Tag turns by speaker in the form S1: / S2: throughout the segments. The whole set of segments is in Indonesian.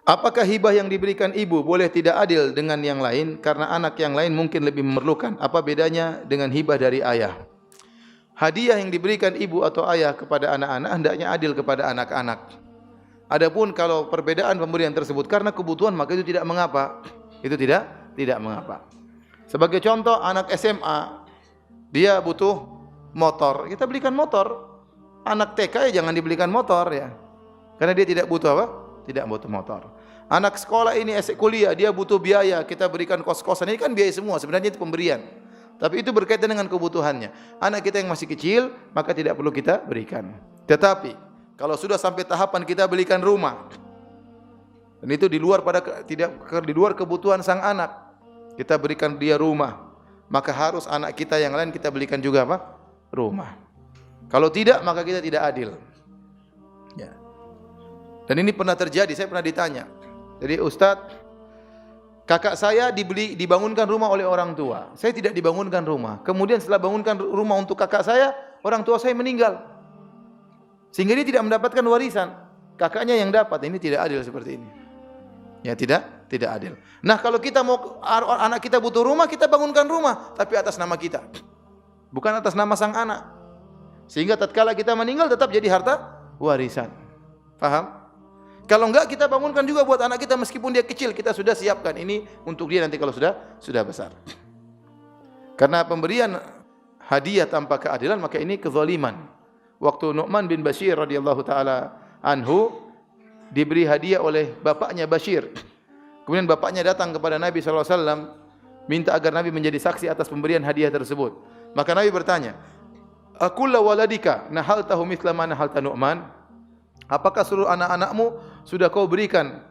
S1: Apakah hibah yang diberikan ibu boleh tidak adil dengan yang lain karena anak yang lain mungkin lebih memerlukan? Apa bedanya dengan hibah dari ayah? Hadiah yang diberikan ibu atau ayah kepada anak-anak hendaknya adil kepada anak-anak. Adapun kalau perbedaan pemberian tersebut karena kebutuhan maka itu tidak mengapa. Itu tidak mengapa. Sebagai contoh anak SMA dia butuh motor, kita belikan motor. Anak TK ya jangan dibelikan motor ya. Karena dia tidak butuh apa? Tidak butuh motor. Anak sekolah ini kuliah dia butuh biaya, kita berikan kos-kosan. Ini kan biaya semua, sebenarnya itu pemberian. Tapi itu berkaitan dengan kebutuhannya. Anak kita yang masih kecil, maka tidak perlu kita berikan. Tetapi kalau sudah sampai tahapan kita belikan rumah, dan itu di luar di luar kebutuhan sang anak, kita berikan dia rumah, maka harus anak kita yang lain kita belikan juga apa? Rumah. Kalau tidak, maka kita tidak adil. Ya. Dan ini pernah terjadi, saya pernah ditanya. Jadi Ustadz, kakak saya dibangunkan rumah oleh orang tua. Saya tidak dibangunkan rumah. Kemudian setelah bangunkan rumah untuk kakak saya, orang tua saya meninggal. Sehingga dia tidak mendapatkan warisan. Kakaknya yang dapat. Ini tidak adil seperti ini. Ya tidak adil. Nah kalau kita mau anak kita butuh rumah, kita bangunkan rumah, tapi atas nama kita. Bukan atas nama sang anak. Sehingga tatkala kita meninggal tetap jadi harta warisan. Paham? Kalau enggak kita bangunkan juga buat anak kita meskipun dia kecil, kita sudah siapkan ini untuk dia nanti kalau sudah besar. Karena pemberian hadiah tanpa keadilan maka ini kezaliman. Waktu Nu'man bin Bashir radhiyallahu taala anhu diberi hadiah oleh bapaknya Bashir. Kemudian bapaknya datang kepada Nabi sallallahu alaihi wasallam minta agar Nabi menjadi saksi atas pemberian hadiah tersebut. Maka Nabi bertanya, "Aqulla waladika nahaltahu mithla ma nahalta Nu'man?" Apakah seluruh anak-anakmu sudah kau berikan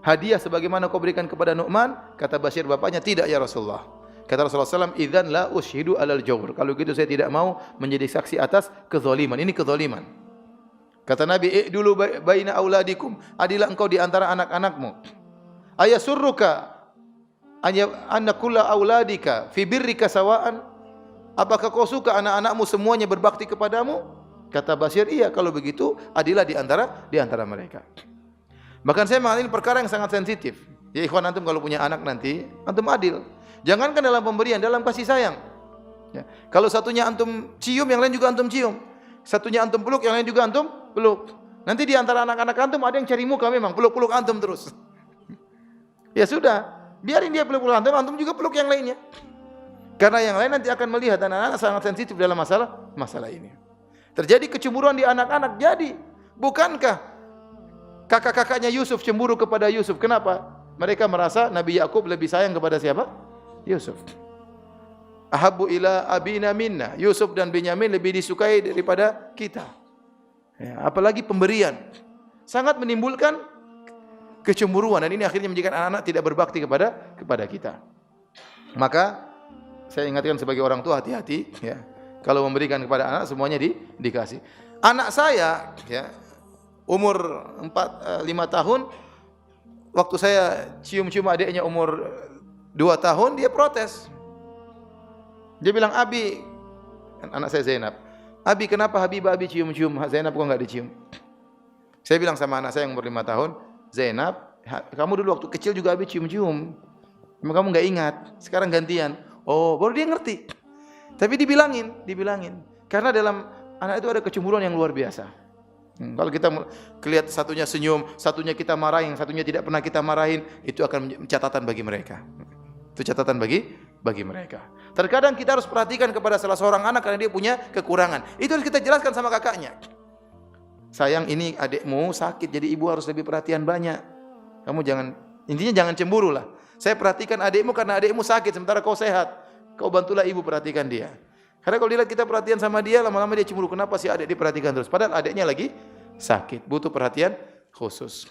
S1: hadiah sebagaimana kau berikan kepada Nu'man? Kata Bashir bapaknya, tidak ya Rasulullah. Kata Rasulullah SAW, idzan la ushidu alal jawr. Kalau gitu saya tidak mau menjadi saksi atas kezaliman. Ini kezaliman. Kata Nabi, dulu baina auladikum. Adilah engkau di antara anak-anakmu. Ayasurruka anna kulla auladika fi birrika sawaan. Apakah kau suka anak-anakmu semuanya berbakti kepadamu? Kata Bashir, iya kalau begitu adilah di antara mereka. Bahkan saya mengatakan ini perkara yang sangat sensitif. Ya ikhwan antum kalau punya anak nanti antum adil. Jangankan dalam pemberian, dalam kasih sayang. Ya. Kalau satunya antum cium, yang lain juga antum cium. Satunya antum peluk, yang lain juga antum peluk. Nanti di antara anak-anak antum ada yang cari muka memang, peluk-peluk antum terus. Ya sudah, biarin dia peluk-peluk antum, antum juga peluk yang lainnya. Karena yang lain nanti akan melihat anak-anak sangat sensitif dalam masalah ini. Terjadi kecemburuan di anak-anak. Jadi, bukankah kakak-kakaknya Yusuf cemburu kepada Yusuf? Kenapa? Mereka merasa Nabi Yakub lebih sayang kepada siapa? Yusuf. Ahabbu ila abina minna. Yusuf dan Benyamin lebih disukai daripada kita. Ya, apalagi pemberian. Sangat menimbulkan kecemburuan. Dan ini akhirnya menjadikan anak-anak tidak berbakti kepada kita. Maka, saya ingatkan sebagai orang tua hati-hati. Ya. Kalau memberikan kepada anak semuanya dikasih. Anak saya ya umur 5 tahun, waktu saya cium-cium adiknya umur 2 tahun, dia protes. Dia bilang, "Abi," anak saya Zainab, "Abi kenapa Habibah Abi cium-cium, Zainab kok enggak dicium?" Saya bilang sama anak saya yang umur 5 tahun, "Zainab, kamu dulu waktu kecil juga Abi cium-cium. Kamu enggak ingat, sekarang gantian." Oh, baru dia ngerti. Tapi dibilangin. Karena dalam anak itu ada kecemburuan yang luar biasa. Kalau kita lihat satunya senyum, satunya kita marahin, satunya tidak pernah kita marahin, itu akan menjadi catatan bagi mereka. Itu catatan bagi mereka. Terkadang kita harus perhatikan kepada salah seorang anak karena dia punya kekurangan. Itu harus kita jelaskan sama kakaknya. Sayang, ini adikmu sakit, jadi ibu harus lebih perhatian banyak. Kamu jangan cemburu lah. Saya perhatikan adikmu karena adikmu sakit sementara kau sehat. Kau bantulah ibu perhatikan dia. Karena kalau dilihat kita perhatian sama dia, lama-lama dia cemburu. Kenapa si adik diperhatikan terus? Padahal adiknya lagi sakit, butuh perhatian khusus.